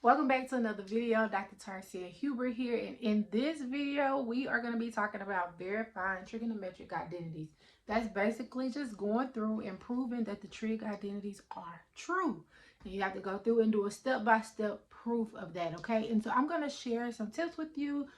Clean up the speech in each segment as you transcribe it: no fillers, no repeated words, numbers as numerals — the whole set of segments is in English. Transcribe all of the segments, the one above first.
Welcome back to another video. Dr. Tarcia Huber here, and in this video we are going to be talking about verifying trigonometric identities. That's basically just going through and proving that the trig identities are true. And you have to go through and do a step-by-step proof of that, okay? And so I'm going to share some tips with you,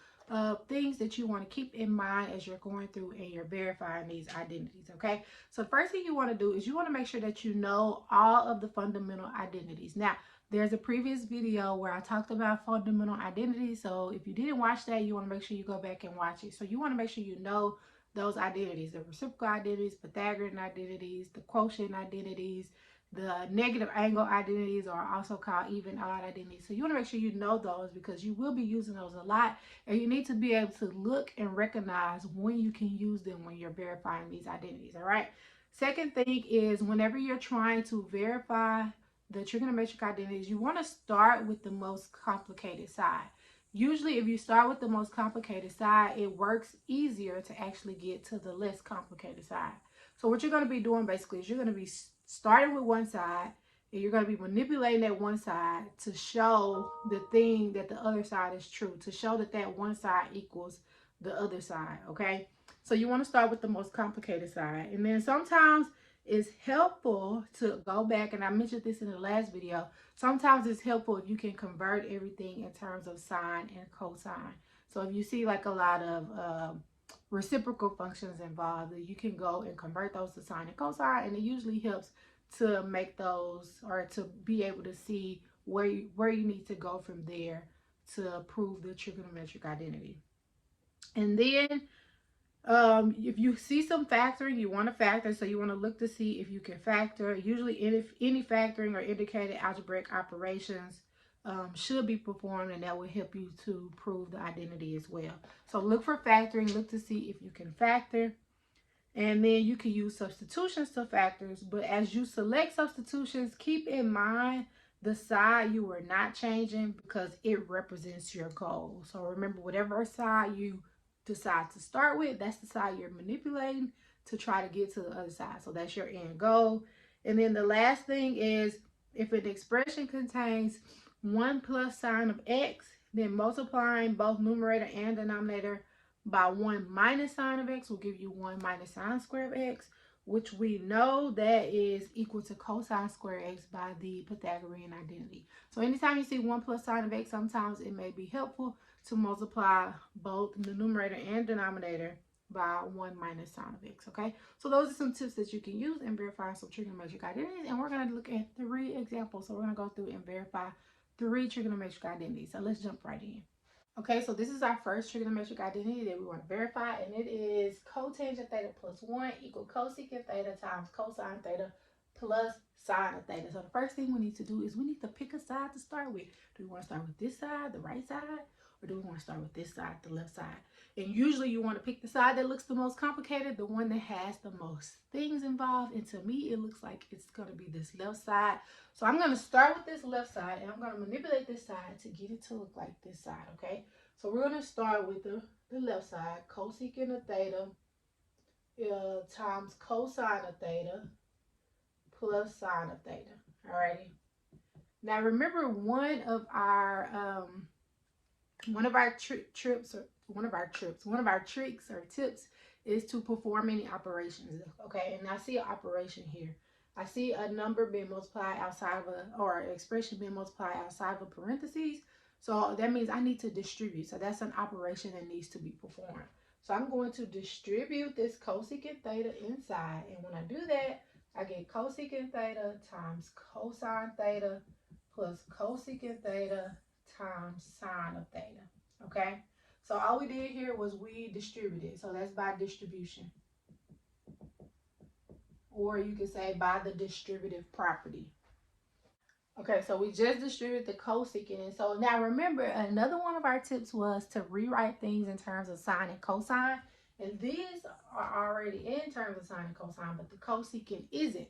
things that you want to keep in mind as you're going through and you're verifying these identities, okay? So the first thing you want to do is you want to make sure that you know all of the fundamental identities. Now, there's a previous video where I talked about fundamental identities. So if you didn't watch that, you want to make sure you go back and watch it. So you want to make sure you know those identities, the reciprocal identities, Pythagorean identities, the quotient identities, the negative angle identities are also called even odd identities. So you want to make sure you know those because you will be using those a lot, and you need to be able to look and recognize when you can use them when you're verifying these identities. All right. Second thing is whenever you're trying to verify the trigonometric identities, you want to start with the most complicated side. Usually, if you start with the most complicated side, it works easier to actually get to the less complicated side. So what you're going to be doing basically is you're going to be starting with one side, and you're going to be manipulating that one side to show the thing that the other side is true, to show that that one side equals the other side, okay? So you want to start with the most complicated side. And then sometimes it's helpful to go back, and I mentioned this in the last video. Sometimes it's helpful if you can convert everything in terms of sine and cosine. So if you see like a lot of reciprocal functions involved, you can go and convert those to sine and cosine, and it usually helps to make those, or to be able to see where you need to go from there to prove the trigonometric identity. And then if you see some factoring, you want to factor, so you want to look to see if you can factor. Usually any factoring or indicated algebraic operations should be performed, and that will help you to prove the identity as well. So look for factoring, look to see if you can factor, and then you can use substitutions to factors. But as you select substitutions, keep in mind the side you are not changing because it represents your goal. So remember, whatever side you decide to start with, that's the side you're manipulating to try to get to the other side. So that's your end goal. And then the last thing is, if an expression contains 1 plus sine of x, then multiplying both numerator and denominator by 1 minus sine of x will give you 1 minus sine squared of x, which we know that is equal to cosine squared x by the Pythagorean identity. So anytime you see 1 plus sine of x, sometimes it may be helpful to multiply both the numerator and denominator by 1 minus sine of x, okay? So those are some tips that you can use in verifying some trigonometric identities, and we're going to look at 3 examples. So we're going to go through and verify 3 trigonometric identities. So let's jump right in. Okay, so this is our first trigonometric identity that we want to verify, and it is cotangent theta plus 1 equal cosecant theta times cosine theta plus sine of theta. So the first thing we need to do is we need to pick a side to start with. Do we want to start with this side, the right side, or do we want to start with this side, the left side? And usually you want to pick the side that looks the most complicated, the one that has the most things involved. And to me, it looks like it's going to be this left side. So I'm going to start with this left side, and I'm going to manipulate this side to get it to look like this side, okay? So we're going to start with the left side, cosecant of theta times cosine of theta plus sine of theta. Alrighty. Now remember, one of our tricks or tips is to perform any operations. Okay, and I see an operation here. I see a number being multiplied outside of or an expression being multiplied outside of a parentheses. So that means I need to distribute. So that's an operation that needs to be performed. So I'm going to distribute this cosecant theta inside. And when I do that, I get cosecant theta times cosine theta plus cosecant theta times sine of theta. Okay? So all we did here was we distributed. So that's by distribution. Or you could say by the distributive property. Okay, so we just distributed the cosecant. And so now remember, another one of our tips was to rewrite things in terms of sine and cosine. And these are already in terms of sine and cosine, but the cosecant isn't.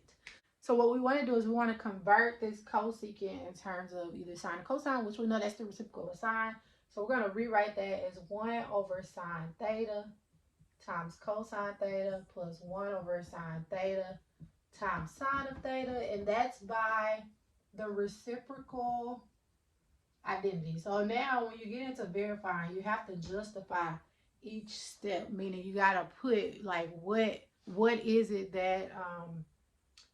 So what we want to do is we want to convert this cosecant in terms of either sine or cosine, which we know that's the reciprocal of sine. So we're going to rewrite that as 1 over sine theta times cosine theta plus 1 over sine theta times sine of theta. And that's by the reciprocal identity. So now when you get into verifying, you have to justify each step, meaning you got to put like what is it that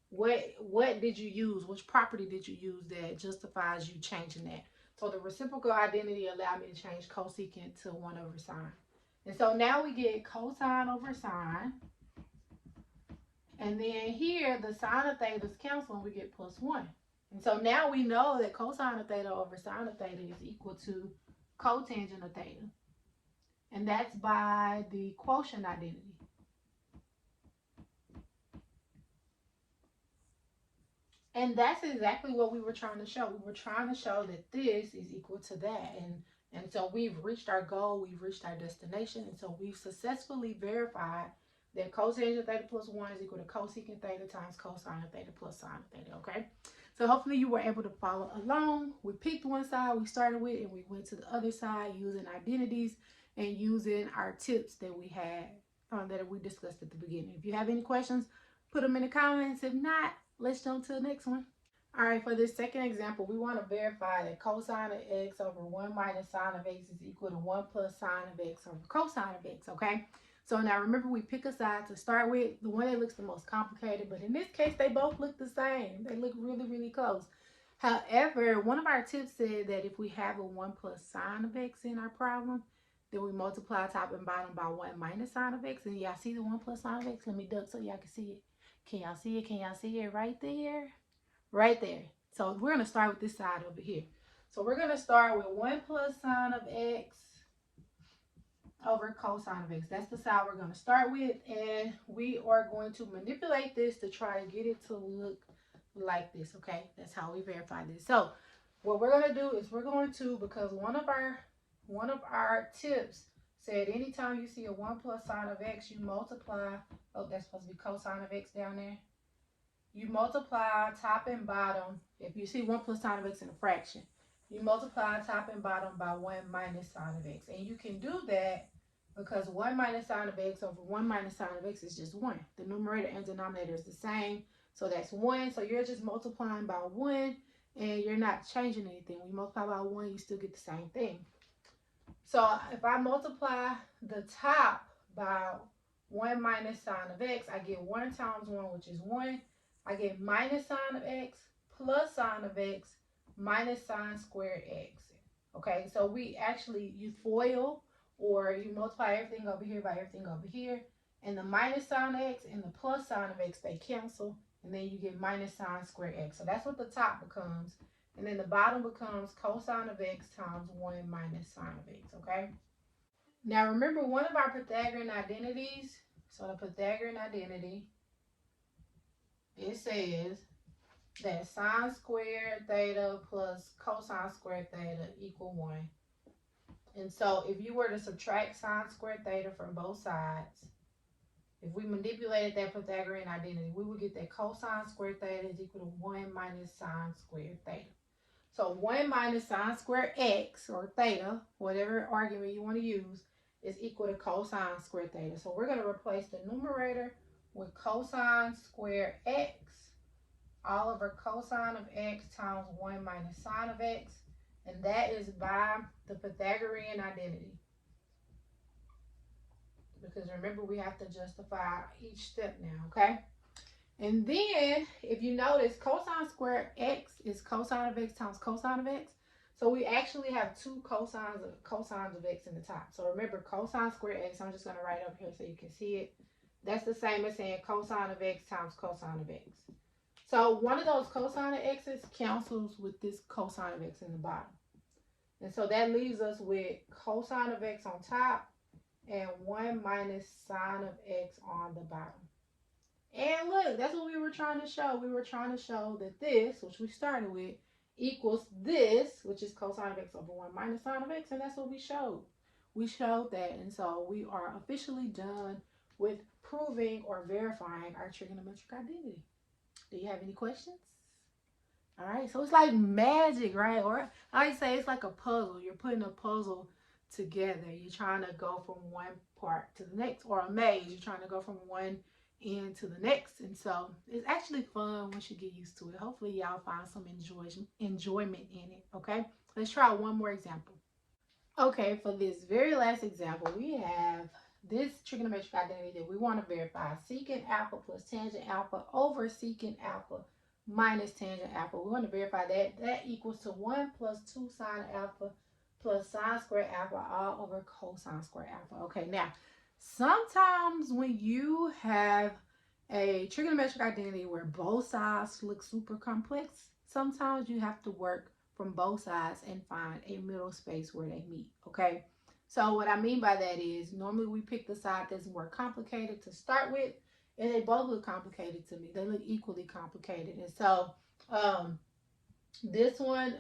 what did you use, which property did you use that justifies you changing that. So the reciprocal identity allowed me to change cosecant to 1 over sine. And so now we get cosine over sine. And then here, the sine of theta is canceling, we get plus 1. And so now we know that cosine of theta over sine of theta is equal to cotangent of theta. And that's by the quotient identity. And that's exactly what we were trying to show. We were trying to show that this is equal to that. And so we've reached our goal, we've reached our destination. And so we've successfully verified that cotangent of theta plus 1 is equal to cosecant theta times cosine of theta plus sine of theta, okay? So hopefully you were able to follow along. We picked one side we started with, and we went to the other side using identities and using our tips that we had, that we discussed at the beginning. If you have any questions, put them in the comments. If not, let's jump to the next one. All right, for this second example, we want to verify that cosine of x over 1 minus sine of x is equal to 1 plus sine of x over cosine of x, okay? So now remember, we pick a side to start with, the one that looks the most complicated, but in this case, they both look the same. They look really, really close. However, one of our tips said that if we have a 1 plus sine of x in our problem, then we multiply top and bottom by 1 minus sine of x. And y'all see the 1 plus sine of x? Let me duck so y'all can see it. Can y'all see it? Can y'all see it right there? Right there. So we're going to start with this side over here. So we're going to start with 1 plus sine of x over cosine of x. That's the side we're going to start with. And we are going to manipulate this to try to get it to look like this, okay? That's how we verify this. So what we're going to do is we're going to, because one of our tips said anytime you see a 1 plus sine of x, you multiply, oh, that's supposed to be cosine of x down there. You multiply top and bottom. If you see 1 plus sine of x in a fraction, you multiply top and bottom by 1 minus sine of x. And you can do that because 1 minus sine of x over 1 minus sine of x is just 1. The numerator and denominator is the same. So that's 1. So you're just multiplying by 1 and you're not changing anything. When you multiply by 1, you still get the same thing. So if I multiply the top by 1 minus sine of x, I get 1 times 1, which is 1. I get minus sine of x plus sine of x minus sine squared x. Okay, so we actually, you FOIL or you multiply everything over here by everything over here. And the minus sine of x and the plus sine of x, they cancel. And then you get minus sine squared x. So that's what the top becomes. And then the bottom becomes cosine of x times 1 minus sine of x, okay? Now remember one of our Pythagorean identities. So the Pythagorean identity, it says that sine squared theta plus cosine squared theta equal 1. And so if you were to subtract sine squared theta from both sides, if we manipulated that Pythagorean identity, we would get that cosine squared theta is equal to 1 minus sine squared theta. So 1 minus sine squared x, or theta, whatever argument you want to use, is equal to cosine squared theta. So we're going to replace the numerator with cosine squared x all over cosine of x times 1 minus sine of x. And that is by the Pythagorean identity. Because remember, we have to justify each step now, okay? And then, if you notice, cosine squared x is cosine of x times cosine of x. So we actually have two cosines of x in the top. So remember, cosine squared x, I'm just going to write up here so you can see it. That's the same as saying cosine of x times cosine of x. So one of those cosine of x's cancels with this cosine of x in the bottom. And so that leaves us with cosine of x on top and 1 minus sine of x on the bottom. And look, that's what we were trying to show. We were trying to show that this, which we started with, equals this, which is cosine of x over 1 minus sine of x, and that's what we showed. We showed that, and so we are officially done with proving or verifying our trigonometric identity. Do you have any questions? All right, so it's like magic, right? Or I like to say it's like a puzzle. You're putting a puzzle together. You're trying to go from one part to the next, or a maze. You're trying to go from one end to the next. And so it's actually fun once you get used to it. Hopefully y'all find some enjoyment in it. Okay, let's try one more example. Okay, for this very last example, we have this trigonometric identity that we want to verify. Secant alpha plus tangent alpha over secant alpha minus tangent alpha. We want to verify that. That equals to 1 plus 2 sine alpha plus sine squared alpha all over cosine squared alpha. Okay, now, sometimes when you have a trigonometric identity where both sides look super complex, sometimes you have to work from both sides and find a middle space where they meet. Okay, so what I mean by that is normally we pick the side that's more complicated to start with, and they both look complicated to me. They look equally complicated. And so this one,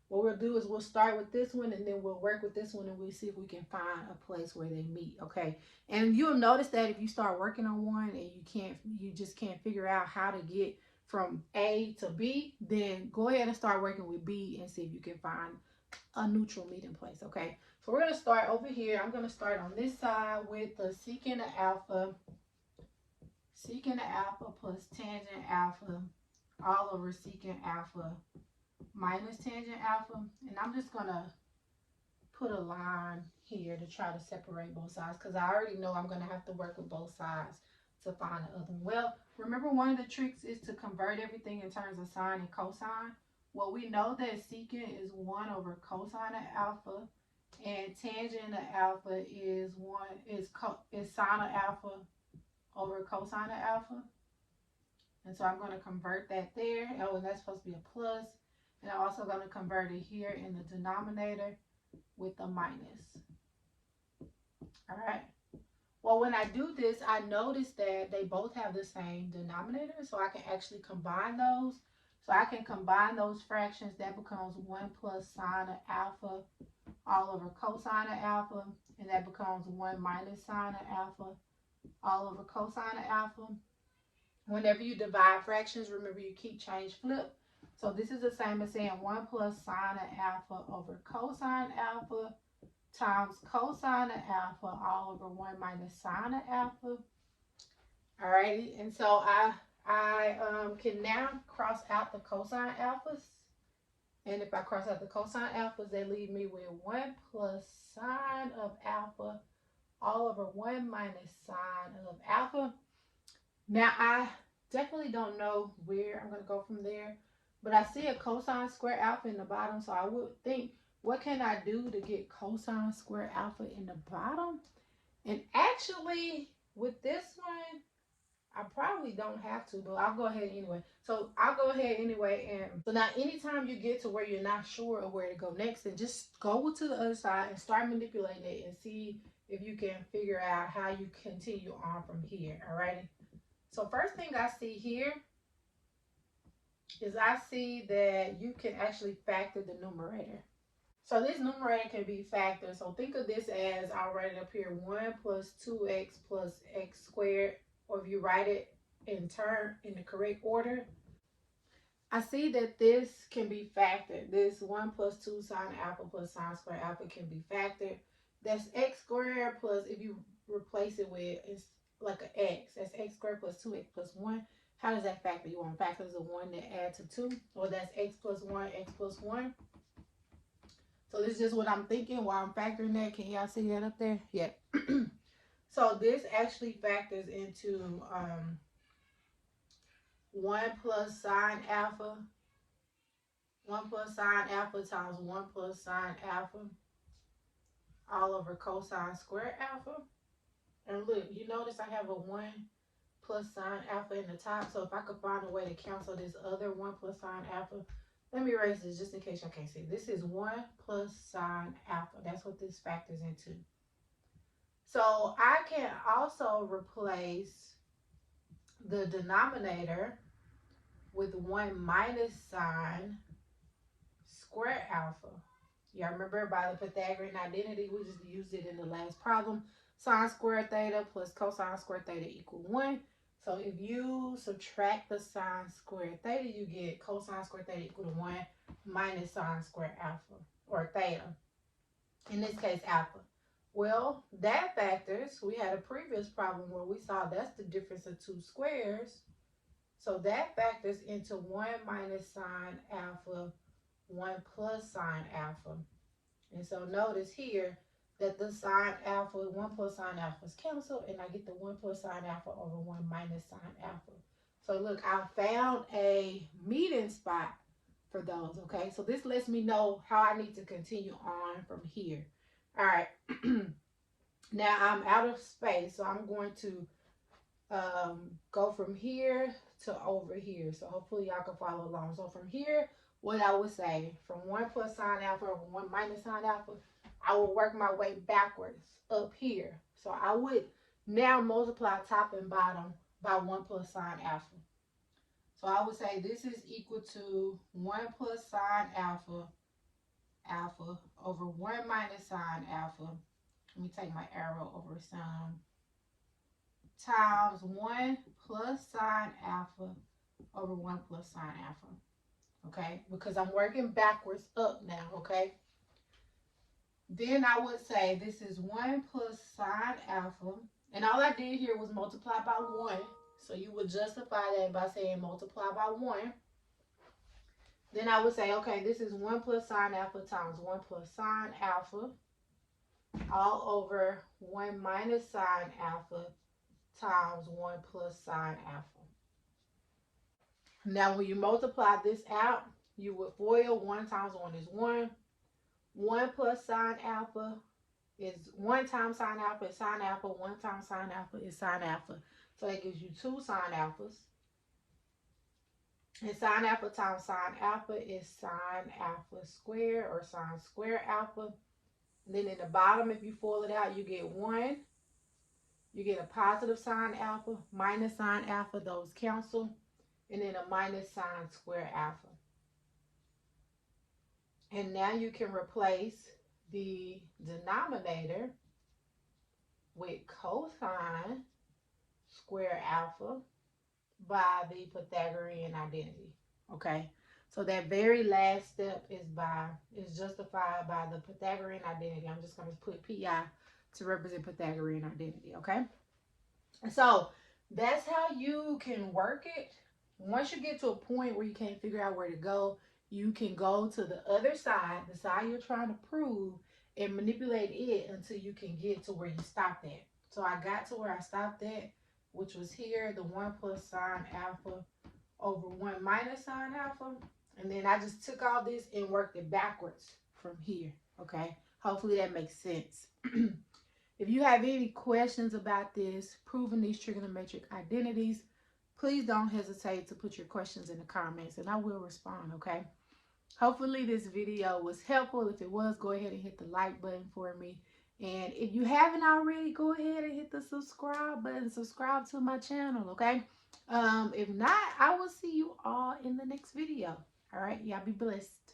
what we'll do is we'll start with this one and then we'll work with this one and we'll see if we can find a place where they meet. Okay, and you'll notice that if you start working on one and you just can't figure out how to get from A to B, then go ahead and start working with B and see if you can find a neutral meeting place. Okay, so we're going to start over here. I'm going to start on this side with the secant of alpha plus tangent alpha all over secant alpha minus tangent alpha. And I'm just going to put a line here to try to separate both sides because I already know I'm going to have to work with both sides to find the other one. Well, remember one of the tricks is to convert everything in terms of sine and cosine. Well, we know that secant is 1 over cosine of alpha and tangent of alpha is sine of alpha over cosine of alpha. And so I'm going to convert that there. Oh, and that's supposed to be a plus. And I'm also going to convert it here in the denominator with a minus. All right. Well, when I do this, I notice that they both have the same denominator, so I can actually combine those. So I can combine those fractions. That becomes 1 plus sine of alpha all over cosine of alpha, and that becomes 1 minus sine of alpha all over cosine of alpha. Whenever you divide fractions, remember you keep change flip. So this is the same as saying 1 plus sine of alpha over cosine alpha times cosine of alpha all over 1 minus sine of alpha. Alrighty, and so I can now cross out the cosine alphas. And if I cross out the cosine alphas, they leave me with 1 plus sine of alpha all over 1 minus sine of alpha. Now, I definitely don't know where I'm going to go from there, but I see a cosine square alpha in the bottom, so I would think, what can I do to get cosine square alpha in the bottom? And actually, with this one, I probably don't have to, but I'll go ahead anyway. So I'll go ahead anyway. And so now anytime you get to where you're not sure of where to go next, then just go to the other side and start manipulating it and see if you can figure out how you continue on from here. All righty. So first thing I see here is I see that you can actually factor the numerator. So this numerator can be factored. So think of this as, I'll write it up here, 1 plus 2x plus x squared. Or if you write it in the correct order, I see that this can be factored. This 1 plus 2 sine alpha plus sine squared alpha can be factored. That's x squared plus, if you replace it with, it's like an x. That's x squared plus 2x plus 1. How does that factor? You want to factor the 1 that add to 2? Or that's x plus 1, x plus 1. So this is just what I'm thinking while I'm factoring that. Can y'all see that up there? Yeah. So this actually factors into 1 plus sine alpha. 1 plus sine alpha times 1 plus sine alpha all over cosine squared alpha. And look, you notice I have a 1 plus sine alpha in the top. So if I could find a way to cancel this other 1 plus sine alpha, let me erase this just in case y'all can't see. This is 1 plus sine alpha. That's what this factors into. So I can also replace the denominator with 1 minus sine square alpha. Y'all remember by the Pythagorean identity, we just used it in the last problem. Sine squared theta plus cosine squared theta equal 1. So if you subtract the sine squared theta, you get cosine squared theta equal to 1 minus sine squared alpha, or theta. In this case, alpha. Well, that factors, we had a previous problem where we saw that's the difference of two squares. So that factors into 1 minus sine alpha, 1 plus sine alpha. And so notice here that the sine alpha, 1 plus sine alpha is canceled, and I get the 1 plus sine alpha over 1 minus sine alpha. So look, I found a meeting spot for those, okay? So this lets me know how I need to continue on from here. All right. Now I'm out of space, so I'm going to go from here to over here. So hopefully y'all can follow along. So from here, what I would say, from 1 plus sine alpha over 1 minus sine alpha, I will work my way backwards up here. So I would now multiply top and bottom by 1 plus sine alpha. So I would say this is equal to 1 plus sine alpha, alpha over 1 minus sine alpha. Let me take my arrow over some, times 1 plus sine alpha over 1 plus sine alpha. Okay, because I'm working backwards up now, okay? Then I would say this is 1 plus sine alpha. And all I did here was multiply by 1. So you would justify that by saying multiply by 1. Then I would say, okay, this is 1 plus sine alpha times 1 plus sine alpha all over 1 minus sine alpha times 1 plus sine alpha. Now, when you multiply this out, you would FOIL 1 times 1 is 1. 1 plus sine alpha is 1 times sine alpha is sine alpha. 1 times sine alpha is sine alpha. So that gives you 2 sine alphas. And sine alpha times sine alpha is sine alpha squared, or sine square alpha. And then in the bottom, if you FOIL it out, you get 1. You get a positive sine alpha minus sine alpha. Those cancel. And then a minus sine square alpha. And now you can replace the denominator with cosine square alpha by the Pythagorean identity. Okay, so that very last step is justified by the Pythagorean identity. I'm just going to put PI to represent Pythagorean identity. Okay, and so that's how you can work it. Once you get to a point where you can't figure out where to go, you can go to the other side, the side you're trying to prove, and manipulate it until you can get to where you stopped at. So I got to where I stopped at, which was here, the 1 plus sine alpha over 1 minus sine alpha. And then I just took all this and worked it backwards from here. Okay, hopefully that makes sense. If you have any questions about this, proving these trigonometric identities, please don't hesitate to put your questions in the comments and I will respond, okay? Hopefully this video was helpful. If it was, go ahead and hit the like button for me. And if you haven't already, go ahead and hit the subscribe button. Subscribe to my channel, okay? If not, I will see you all in the next video. All right, y'all be blessed.